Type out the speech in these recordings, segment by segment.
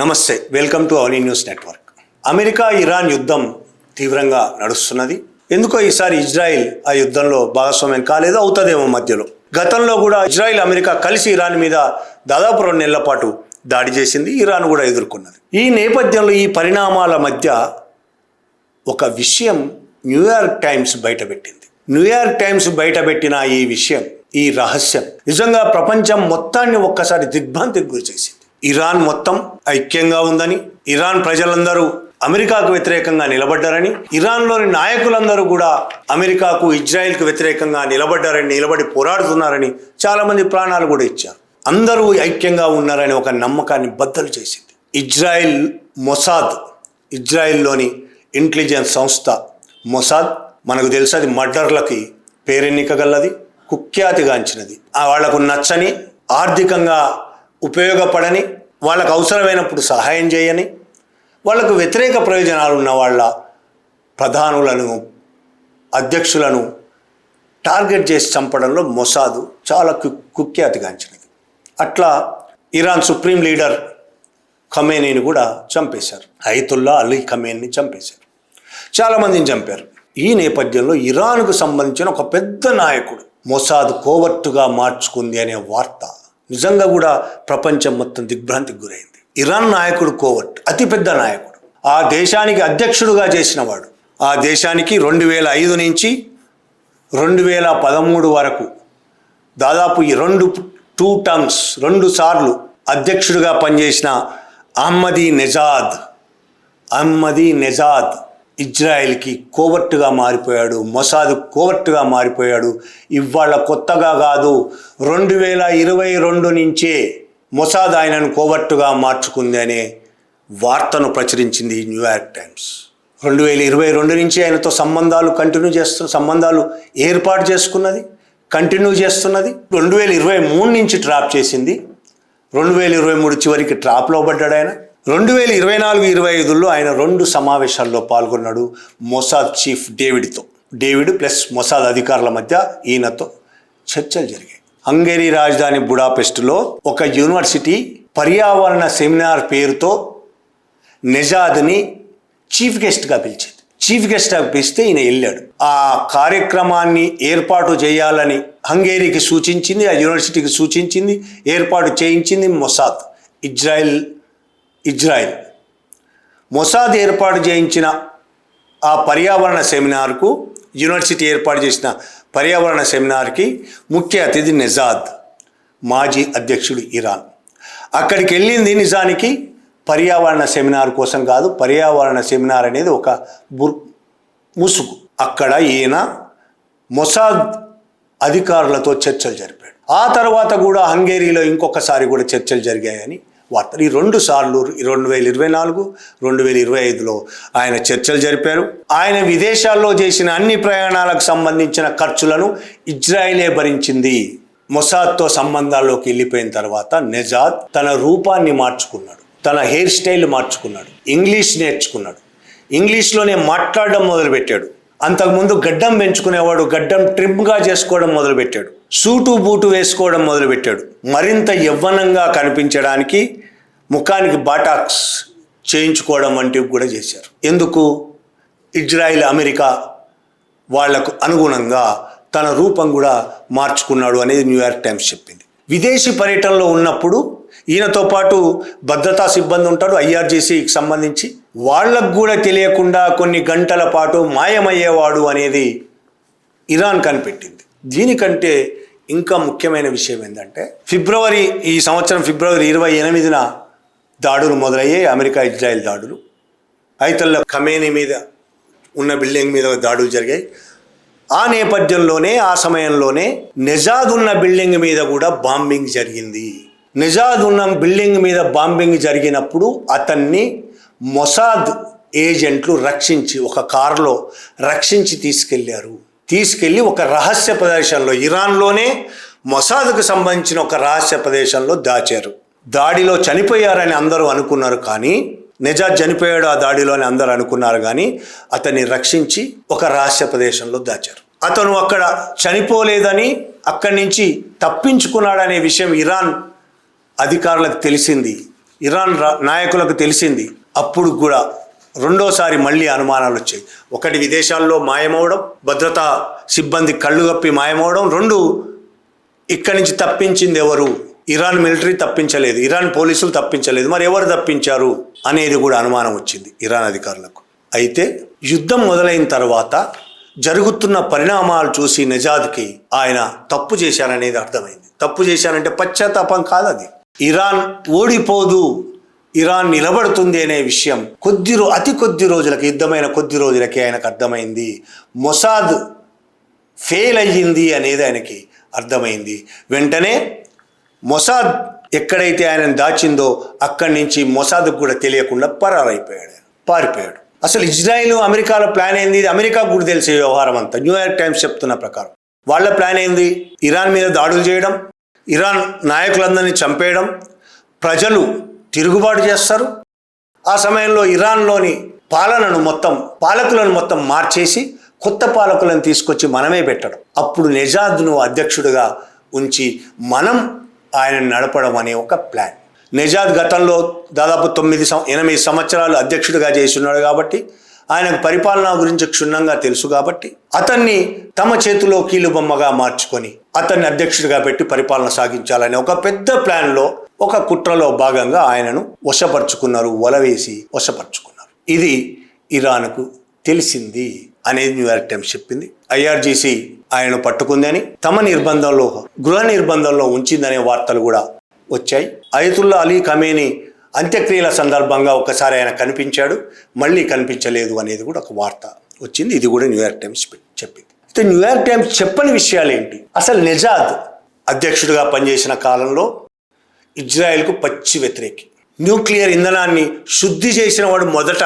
నమస్తే, welcome to Avani news network. America Iran యుద్ధం తీవ్రంగా నడుస్తున్నది. ఎందుకో ఈసారి ఇజ్రాయిల్ ఆ యుద్ధంలో భాగస్వామ్యం కాలేదు, అవుతుందేమో మధ్యలో. గతంలో కూడా ఇజ్రాయిల్ అమెరికా కలిసి ఇరాన్ మీద దాదాపు 2 నెలల పాటు దాడి చేసింది. ఇరాన్ కూడా ఎదుర్కొన్నది. ఈ నేపథ్యంలో ఈ పరిణామాల మధ్య ఒక విషయం న్యూయార్క్ టైమ్స్ బయటపెట్టింది. న్యూయార్క్ టైమ్స్ బయటపెట్టిన ఈ విషయం, ఈ రహస్యం నిజంగా ప్రపంచం మొత్తాన్ని ఒక్కసారి దిగ్భ్రాంతికి గురి చేసింది. ఇరాన్ మొత్తం ఐక్యంగా ఉందని, ఇరాన్ ప్రజలందరూ అమెరికాకు వ్యతిరేకంగా నిలబడ్డారని, ఇరాన్లోని నాయకులందరూ కూడా అమెరికాకు ఇజ్రాయెల్కు వ్యతిరేకంగా నిలబడి పోరాడుతున్నారని చాలామంది ప్రాణాలు కూడా ఇచ్చారు. అందరూ ఐక్యంగా ఉన్నారని ఒక నమ్మకాన్ని బద్దలు చేసింది. ఇజ్రాయెల్ మొసాద్, ఇజ్రాయెల్లోని ఇంటెలిజెన్స్ సంస్థ మొసాద్, మనకు తెలుసు అది మర్డర్లకి పేరెన్నికగలది, కుఖ్యాతిగాంచినది. వాళ్లకు నచ్చని, ఆర్థికంగా ఉపయోగపడని, వాళ్ళకు అవసరమైనప్పుడు సహాయం చేయని, వాళ్లకు వ్యతిరేక ప్రయోజనాలు ఉన్న వాళ్ళ ప్రధానులను, అధ్యక్షులను టార్గెట్ చేసి చంపడంలో మొసాదు చాలా కుఖ్యాతిగాంచినది. అట్లా ఇరాన్ సుప్రీం లీడర్ ఖమేనీని కూడా చంపేశారు. అయతుల్లా అలీ ఖమేనీని చంపేశారు. చాలామందిని చంపారు. ఈ నేపథ్యంలో ఇరాన్కు సంబంధించిన ఒక పెద్ద నాయకుడు మొసాద్ కోవర్టుగా మార్చుకుంది అనే వార్త నిజంగా కూడా ప్రపంచం మొత్తం దిగ్భ్రాంతికి గురైంది. ఇరాన్ నాయకుడు కోవర్ట్, అతిపెద్ద నాయకుడు, ఆ దేశానికి అధ్యక్షుడుగా చేసినవాడు. ఆ దేశానికి 2005 నుంచి 2013 వరకు దాదాపు ఈ 2 టర్మ్స్ 2 సార్లు అధ్యక్షుడిగా పనిచేసిన అహ్మదీ నెజాద్ ఇజ్రాయెల్కి కోవర్టుగా మారిపోయాడు. మొసాద్ కోవర్టుగా మారిపోయాడు. ఇవాళ కొత్తగా కాదు, 2022 నుంచే మొసాద్ ఆయనను కోవర్టుగా మార్చుకుంది అనే వార్తను ప్రచురించింది న్యూయార్క్ టైమ్స్. 2022 నుంచి ఆయనతో సంబంధాలు ఏర్పాటు చేసుకున్నది, కంటిన్యూ చేస్తున్నది. 2023 నుంచి ట్రాప్ చేసింది. 2023 చివరికి ట్రాప్లో పడ్డాడు ఆయన. 2024-25లో ఆయన 2 సమావేశాల్లో పాల్గొన్నాడు Mossad chief David plus Mossad అధికారుల మధ్య ఈయనతో చర్చలు జరిగాయి. హంగేరీ రాజధాని బుడాపెస్ట్లో ఒక యూనివర్సిటీ పర్యావరణ సెమినార్ పేరుతో నెజాద్ని చీఫ్ గెస్ట్గా పిలిచింది. చీఫ్ గెస్ట్గా పిలిస్తే ఈయన వెళ్ళాడు. ఆ కార్యక్రమాన్ని ఏర్పాటు చేయాలని హంగేరీకి సూచించింది, ఆ యూనివర్సిటీకి సూచించింది, ఏర్పాటు చేయించింది మొసాద్. ఇజ్రాయెల్ మొసాద్ ఏర్పాటు చేయించిన ఆ పర్యావరణ సెమినార్కు, యూనివర్సిటీ ఏర్పాటు చేసిన పర్యావరణ సెమినార్కి ముఖ్య అతిథి నెజాద్, మాజీ అధ్యక్షుడు ఇరాన్. అక్కడికి వెళ్ళింది నిజానికి పర్యావరణ సెమినార్ కోసం కాదు. పర్యావరణ సెమినార్ అనేది ఒక ముసుగు. అక్కడ ఈయన మొసాద్ అధికారులతో చర్చలు జరిపాడు. ఆ తర్వాత కూడా హంగేరీలో ఇంకొకసారి కూడా చర్చలు జరిగాయని వార్తలు. ఈ 2 సార్లు 2024, 2025లో ఆయన చర్చలు జరిపారు. ఆయన విదేశాల్లో చేసిన అన్ని ప్రయాణాలకు సంబంధించిన ఖర్చులను ఇజ్రాయిలే భరించింది. మొసాద్తో సంబంధాల్లోకి వెళ్ళిపోయిన తర్వాత నెజాద్ తన రూపాన్ని మార్చుకున్నాడు, తన హెయిర్ స్టైల్ మార్చుకున్నాడు, ఇంగ్లీష్ నేర్చుకున్నాడు, ఇంగ్లీష్లోనే మాట్లాడడం మొదలుపెట్టాడు. అంతకుముందు గడ్డం పెంచుకునేవాడు, గడ్డం ట్రిమ్గా చేసుకోవడం మొదలుపెట్టాడు, సూటు బూటు వేసుకోవడం మొదలుపెట్టాడు. మరింత యవ్వనంగా కనిపించడానికి ముఖానికి బాటాక్స్ చేయించుకోవడం వంటివి కూడా చేశారు. ఎందుకు? ఇజ్రాయిల్ అమెరికా వాళ్లకు అనుగుణంగా తన రూపం కూడా మార్చుకున్నాడు అనేది న్యూయార్క్ టైమ్స్ చెప్పింది. విదేశీ పర్యటనలో ఉన్నప్పుడు ఈయనతో పాటు భద్రతా సిబ్బంది ఉంటాడు, IRGCకి సంబంధించి. వాళ్ళకు కూడా తెలియకుండా కొన్ని గంటల పాటు మాయమయ్యేవాడు అనేది ఇరాన్ కనిపెట్టింది. దీనికంటే ఇంకా ముఖ్యమైన విషయం ఏంటంటే ఈ సంవత్సరం ఫిబ్రవరి 28న దాడులు మొదలయ్యాయి, అమెరికా ఇజ్రాయెల్ దాడులు. అయతుల్లా ఖమేనీ మీద ఉన్న బిల్డింగ్ మీద దాడులు జరిగాయి. ఆ నేపథ్యంలోనే, ఆ సమయంలోనే నెజాద్ ఉన్న బిల్డింగ్ మీద కూడా బాంబింగ్ జరిగింది. నెజాద్ ఉన్న బిల్డింగ్ మీద బాంబింగ్ జరిగినప్పుడు అతన్ని మొసాద్ ఏజెంట్లు రక్షించి, ఒక కారులో రక్షించి తీసుకెళ్ళి ఒక రహస్య ప్రదేశంలో, ఇరాన్లోనే మొసాద్కు సంబంధించిన ఒక రహస్య ప్రదేశంలో దాచారు. దాడిలో చనిపోయారని అందరూ అనుకున్నారు, కానీ నెజాద్ చనిపోయాడు ఆ దాడిలో అని అందరూ అనుకున్నారు, కానీ అతన్ని రక్షించి ఒక రహస్య ప్రదేశంలో దాచారు. అతను అక్కడ చనిపోలేదని, అక్కడి నుంచి తప్పించుకున్నాడనే విషయం ఇరాన్ అధికారులకు తెలిసింది. ఇరాన్ నాయకులకు తెలిసింది. అప్పుడు కూడా రెండోసారి మళ్ళీ అనుమానాలు వచ్చాయి. ఒకటి, విదేశాల్లో మాయమవడం, భద్రతా సిబ్బంది కళ్ళు కప్పి మాయమవడం. రెండు, ఇక్కడి నుంచి తప్పించింది ఎవరు? ఇరాన్ మిలిటరీ తప్పించలేదు, ఇరాన్ పోలీసులు తప్పించలేదు, మరి ఎవరు తప్పించారు అనేది కూడా అనుమానం వచ్చింది ఇరాన్ అధికారులకు. అయితే యుద్ధం మొదలైన తర్వాత జరుగుతున్న పరిణామాలు చూసి నిజాద్కి ఆయన తప్పు చేశారనేది అర్థమైంది. తప్పు చేశానంటే పశ్చాత్తాపం కాదు, అది ఇరాన్ ఓడిపోదు, ఇరాన్ నిలబడుతుంది అనే విషయం అతి కొద్ది రోజులకి, యుద్ధమైన కొద్ది రోజులకి ఆయనకు అర్థమైంది. మొసాద్ ఫెయిల్ అయ్యింది అనేది ఆయనకి అర్థమైంది. వెంటనే మొసాద్ ఎక్కడైతే ఆయనను దాచిందో అక్కడి నుంచి మొసాద్కు కూడా తెలియకుండా పారిపోయాడు. అసలు ఇజ్రాయిల్ అమెరికాల ప్లాన్ ఏంది? ఇది అమెరికాకు కూడా తెలిసే వ్యవహారం అంతా. న్యూయార్క్ టైమ్స్ చెప్తున్న ప్రకారం వాళ్ళ ప్లాన్ ఏంది? ఇరాన్ మీద దాడులు చేయడం, ఇరాన్ నాయకులందరినీ చంపేయడం, ప్రజలు తిరుగుబాటు చేస్తారు. ఆ సమయంలో ఇరాన్లోని పాలకులను మొత్తం మార్చేసి కొత్త పాలకులను తీసుకొచ్చి మనమే పెట్టడం, అప్పుడు నిజాద్ను అధ్యక్షుడిగా ఉంచి మనం ఆయనను నడపడం అనే ఒక ప్లాన్. నిజాద్ గతంలో దాదాపు 8 సంవత్సరాలు అధ్యక్షుడిగా చేస్తున్నాడు కాబట్టి ఆయనకు పరిపాలన గురించి క్షుణ్ణంగా తెలుసు కాబట్టి అతన్ని తమ చేతిలో కీలుబొమ్మగా మార్చుకొని అతన్ని అధ్యక్షుడిగా పెట్టి పరిపాలన సాగించాలనే ఒక పెద్ద ప్లాన్లో, ఒక కుట్రలో భాగంగా ఆయనను వలవేసి వశపరుచుకున్నారు. ఇది ఇరాన్కు తెలిసింది అనేది న్యూయార్క్ టైమ్స్ చెప్పింది. ఐఆర్జీసీ ఆయనను పట్టుకుందని, గృహ నిర్బంధంలో ఉంచిందనే వార్తలు కూడా వచ్చాయి. అయతుల్లా అలీ ఖమేనీ అంత్యక్రియల సందర్భంగా ఒకసారి ఆయన కనిపించాడు, మళ్ళీ కనిపించలేదు అనేది కూడా ఒక వార్త వచ్చింది. ఇది కూడా న్యూయార్క్ టైమ్స్ చెప్పింది. అయితే న్యూయార్క్ టైమ్స్ చెప్పని విషయాలు ఏంటి? అసలు నిజాద్ అధ్యక్షుడిగా పనిచేసిన కాలంలో ఇజ్రాయెల్కు పచ్చి వ్యతిరేకి. న్యూక్లియర్ ఇంధనాన్ని శుద్ధి చేసిన వాడు మొదట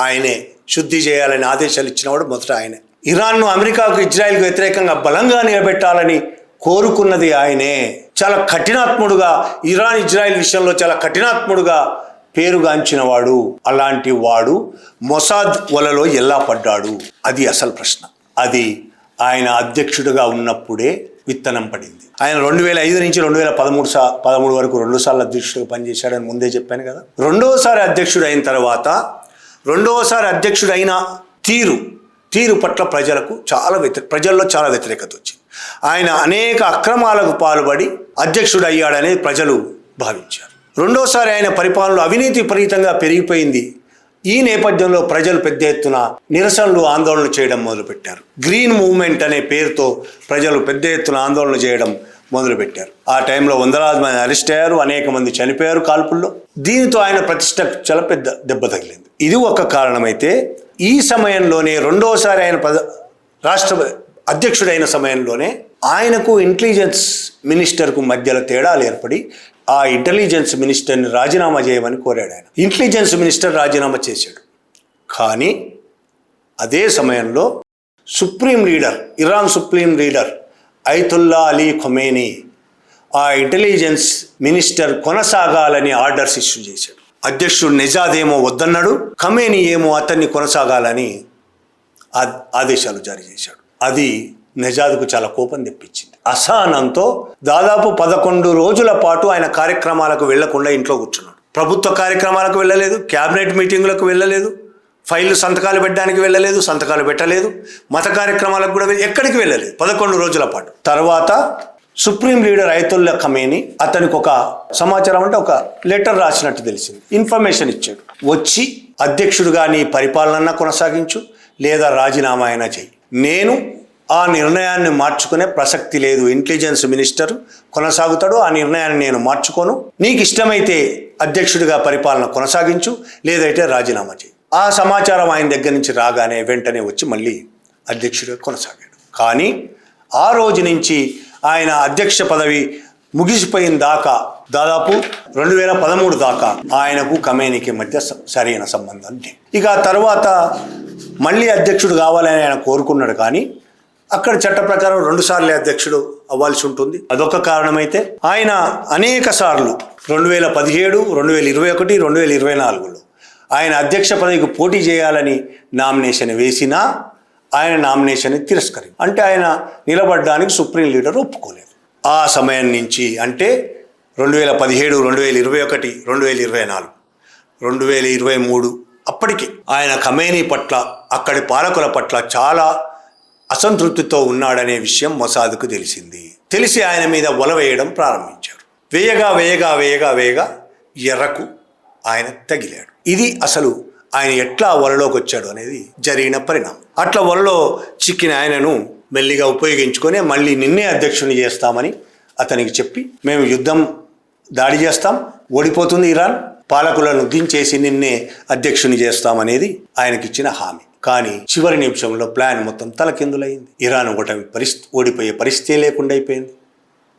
ఆయనే. శుద్ధి చేయాలని ఆదేశాలు ఇచ్చినవాడు మొదట ఆయనే. ఇరాన్ను అమెరికాకు, ఇజ్రాయెల్కు వ్యతిరేకంగా బలంగా నిలబెట్టాలని కోరుకున్నది ఆయనే. చాలా కఠినాత్ముడుగా, ఇరాన్ ఇజ్రాయెల్ విషయంలో చాలా కఠినాత్ముడుగా పేరుగాంచిన వాడు. అలాంటి వాడు మొసాద్ వలలో ఎలా పడ్డాడు? అది అసలు ప్రశ్న. అది ఆయన అధ్యక్షుడిగా ఉన్నప్పుడే విత్తనం పడింది. ఆయన 2005 నుంచి 2013 వరకు 2 సార్లు అధ్యక్షుడిగా పనిచేశాడని ముందే చెప్పాను కదా. రెండోసారి అధ్యక్షుడు అయిన తర్వాత, రెండోసారి అధ్యక్షుడైన తీరు పట్ల ప్రజల్లో చాలా వ్యతిరేకత వచ్చింది. ఆయన అనేక అక్రమాలకు పాల్పడి అధ్యక్షుడు అయ్యాడనేది ప్రజలు భావించారు. రెండోసారి ఆయన పరిపాలనలో అవినీతి విపరీతంగా పెరిగిపోయింది. ఈ నేపథ్యంలో ప్రజలు పెద్ద ఎత్తున నిరసనలు, ఆందోళనలు చేయడం మొదలుపెట్టారు. గ్రీన్ మూవ్మెంట్ అనే పేరుతో ప్రజలు పెద్ద ఎత్తున ఆందోళన చేయడం మొదలుపెట్టారు. ఆ టైంలో వందలాది మంది అరెస్ట్ అయ్యారు, అనేక మంది చనిపోయారు కాల్పుల్లో. దీనితో ఆయన ప్రతిష్టకు చాలా పెద్ద దెబ్బ తగిలింది. ఇది ఒక కారణమైతే, ఈ సమయంలోనే రెండోసారి ఆయన రాష్ట్ర అధ్యక్షుడైన సమయంలోనే ఆయనకు ఇంటెలిజెన్స్ మినిస్టర్కు మధ్యలో తేడాలు ఏర్పడి ఆ ఇంటెలిజెన్స్ మినిస్టర్ని రాజీనామా చేయమని కోరాడు ఆయన. ఇంటెలిజెన్స్ మినిస్టర్ రాజీనామా చేశాడు. కానీ అదే సమయంలో Iran supreme leader Ayatollah Ali Khamenei ఆ ఇంటెలిజెన్స్ మినిస్టర్ కొనసాగాలని ఆర్డర్స్ ఇష్యూ చేశాడు. అధ్యక్షుడు నిజాద్ ఏమో వద్దన్నాడు, ఖమేనీ ఏమో అతన్ని కొనసాగాలని ఆదేశాలు జారీ చేశాడు. అది నిజాద్కు చాలా కోపం తెప్పించింది. అసహనంతో దాదాపు 11 రోజుల పాటు ఆయన కార్యక్రమాలకు వెళ్లకుండా ఇంట్లో కూర్చున్నాడు. ప్రభుత్వ కార్యక్రమాలకు వెళ్ళలేదు, క్యాబినెట్ మీటింగులకు వెళ్ళలేదు, ఫైళ్లు సంతకాలు పెట్టలేదు, మత కార్యక్రమాలకు కూడా ఎక్కడికి వెళ్ళలేదు 11 రోజుల పాటు. తర్వాత సుప్రీం లీడర్ అయతుల్లా ఖమేనీ అతనికి ఒక సమాచారం, అంటే ఒక లెటర్ రాసినట్టు తెలిసింది, ఇన్ఫర్మేషన్ ఇచ్చాడు. వచ్చి అధ్యక్షుడిగా నీ పరిపాలన కొనసాగించు, లేదా రాజీనామా అయినా చెయ్యి. నేను ఆ నిర్ణయాన్ని మార్చుకునే ప్రసక్తి లేదు. ఇంటెలిజెన్స్ మినిస్టర్ కొనసాగుతాడు, ఆ నిర్ణయాన్ని నేను మార్చుకోను. నీకు ఇష్టమైతే అధ్యక్షుడిగా పరిపాలన కొనసాగించు, లేదైతే రాజీనామా చేయి. ఆ సమాచారం ఆయన దగ్గర నుంచి రాగానే వెంటనే వచ్చి మళ్ళీ అధ్యక్షుడిగా కొనసాగాడు. కానీ ఆ రోజు నుంచి ఆయన అధ్యక్ష పదవి ముగిసిపోయిన దాకా, దాదాపు 2013 దాకా ఆయనకు ఖమేనీకి మధ్య సరైన సంబంధం లేదు. ఇక తర్వాత మళ్ళీ అధ్యక్షుడు కావాలని ఆయన కోరుకున్నాడు. కానీ అక్కడ చట్ట ప్రకారం 2 సార్లే అధ్యక్షుడు అవ్వాల్సి ఉంటుంది. అదొక కారణమైతే ఆయన అనేక సార్లు 2017, 2021, 2024లో ఆయన అధ్యక్ష పదవికి పోటీ చేయాలని నామినేషన్ వేసినా ఆయన నామినేషన్ తిరస్కరించారు. అంటే ఆయన నిలబడడానికి సుప్రీం లీడర్ ఒప్పుకోలేదు. ఆ సమయం నుంచి, అంటే 2017, 2021, 2024, 2023 అప్పటికి ఆయన ఖమేనీ పట్ల, అక్కడి పాలకుల పట్ల చాలా అసంతృప్తితో ఉన్నాడనే విషయం మొసాద్కు తెలిసి ఆయన మీద వల వేయడం ప్రారంభించారు. వేయగా ఎర్రకు ఆయన తగిలాడు. ఇది అసలు ఆయన ఎట్లా వలలోకి వచ్చాడు అనేది జరిగిన పరిణామం. అట్లా వలలో చిక్కిన ఆయనను మెల్లిగా ఉపయోగించుకొని మళ్ళీ నిన్నే అధ్యక్షుని చేస్తామని అతనికి చెప్పి, మేము దాడి చేస్తాం, ఓడిపోతుంది ఇరాన్, పాలకులను దించేసి నిన్నే అధ్యక్షుని చేస్తామనేది ఆయనకిచ్చిన హామీ. కానీ చివరి నిమిషంలో ప్లాన్ మొత్తం తలకిందులైంది. ఇరాన్ ఓడిపోయే పరిస్థితే లేకుండా అయిపోయింది.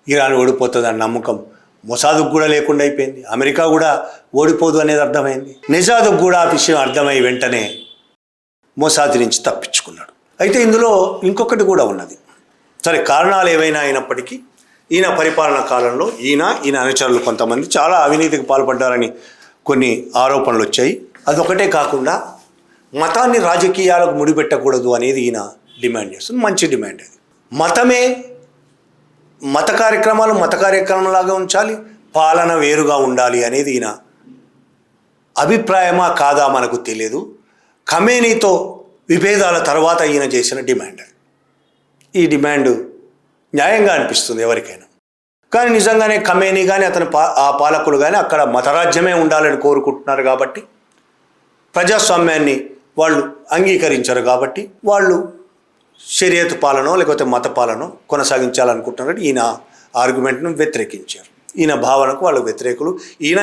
ఇరాన్ ఓడిపోతుందన్న నమ్మకం మొసాదుకు కూడా లేకుండా అయిపోయింది. అమెరికా కూడా ఓడిపోదు అనేది అర్థమైంది. నిజాదుకు కూడా ఆ విషయం అర్థమై వెంటనే మొసాద్ నుంచి తప్పించుకున్నాడు. అయితే ఇందులో ఇంకొకటి కూడా ఉన్నది. సరే, కారణాలు ఏవైనా అయినప్పటికీ ఈయన పరిపాలన కాలంలో ఈయన అనుచరులు కొంతమంది చాలా అవినీతికి పాల్పడ్డారని కొన్ని ఆరోపణలు వచ్చాయి. అదొకటే కాకుండా మతాన్ని రాజకీయాలకు ముడిపెట్టకూడదు అనేది ఈయన డిమాండ్ చేస్తుంది. మంచి డిమాండ్ అది. మతమే మత కార్యక్రమంలాగా ఉంచాలి, పాలన వేరుగా ఉండాలి అనేది ఈయన అభిప్రాయమా కాదా మనకు తెలియదు. ఖమేనీతో విభేదాల తర్వాత ఈయన చేసిన డిమాండ్. ఈ డిమాండ్ న్యాయంగా అనిపిస్తుంది ఎవరికైనా. కానీ నిజంగానే ఖమేనీ కానీ ఆ పాలకులు కానీ అక్కడ మతరాజ్యమే ఉండాలని కోరుకుంటున్నారు కాబట్టి, ప్రజాస్వామ్యాన్ని వాళ్ళు అంగీకరించారు కాబట్టి వాళ్ళు షరియత్ పాలనో లేకపోతే మత పాలనో కొనసాగించాలనుకుంటున్నారు. ఈయన ఆర్గ్యుమెంట్ను వ్యతిరేకించారు. ఈయన భావనకు వాళ్ళు వ్యతిరేకులు. ఈయన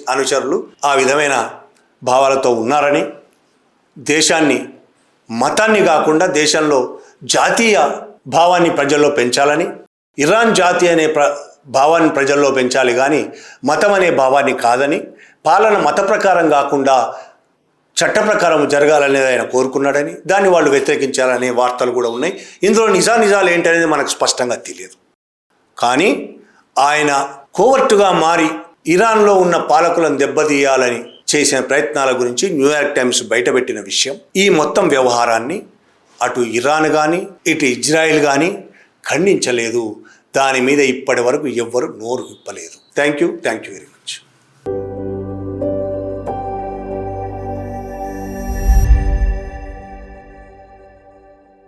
అనుచరులు ఆ విధమైన భావాలతో ఉన్నారని, దేశాన్ని మతాన్ని కాకుండా దేశంలో జాతీయ భావాన్ని ప్రజల్లో పెంచాలని, ఇరాన్ జాతి అనే భావాన్ని ప్రజల్లో పెంచాలి కానీ మతం అనే భావాన్ని కాదని, పాలన మత ప్రకారం కాకుండా చట్ట ప్రకారం జరగాలనేది ఆయన కోరుకున్నాడని, దాన్ని వాళ్ళు వ్యతిరేకించాలనే వార్తలు కూడా ఉన్నాయి. ఇందులో నిజాలు ఏంటనేది మనకు స్పష్టంగా తెలియదు. కానీ ఆయన కోవర్టుగా మారి ఇరాన్లో ఉన్న పాలకులను దెబ్బతీయాలని చేసిన ప్రయత్నాల గురించి న్యూయార్క్ టైమ్స్ బయటపెట్టిన విషయం ఈ మొత్తం వ్యవహారాన్ని అటు ఇరాన్ కానీ ఇటు ఇజ్రాయిల్ కానీ ఖండించలేదు. దాని మీద ఇప్పటి వరకు ఎవ్వరు నోరు విప్పలేదు. Thank you very much.